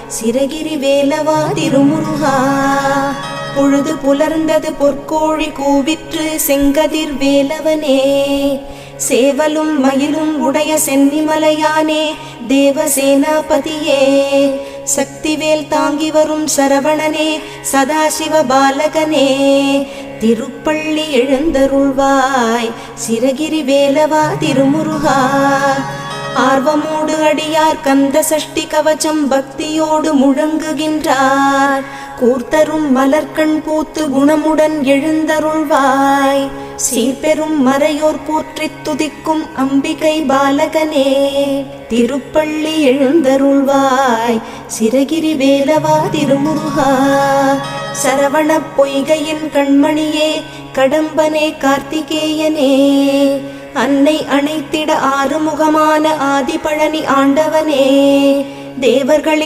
சிரகிரி வேலவா திருமுருகா. பொழுது புலர்ந்தது பொற்கோழி கூவிற்று செங்கதிர் வேலவனே. சேவலும் மயிலும் உடைய சென்னிமலையானே தேவசேனாபதியே. சக்திவேல் தாங்கி வரும் சரவணனே சதாசிவ பாலகனே. திருப்பள்ளி எழுந்தருள்வாய் சிரகிரி வேலவா திருமுருகா. ஆர்வமோடு அடியார் கந்த சஷ்டி கவச்சம் பக்தியோடு முழங்குகின்றார். கூர்த்தரும் மலர்கண் பூத்து குணமுடன் எழுந்தருள்வாய். சீர்பெரும் மறையோர் போற்றித் துதிக்கும் அம்பிகை பாலகனே. திருப்பள்ளி எழுந்தருள்வாய் சிரகிரி வேலவா திருமுருகா. சரவண பொய்கையின் கண்மணியே கடம்பனே கார்த்திகேயனே. அன்னை அணைத்திட ஆறுமுகமான ஆதிபழனி ஆண்டவனே. தேவர்களின்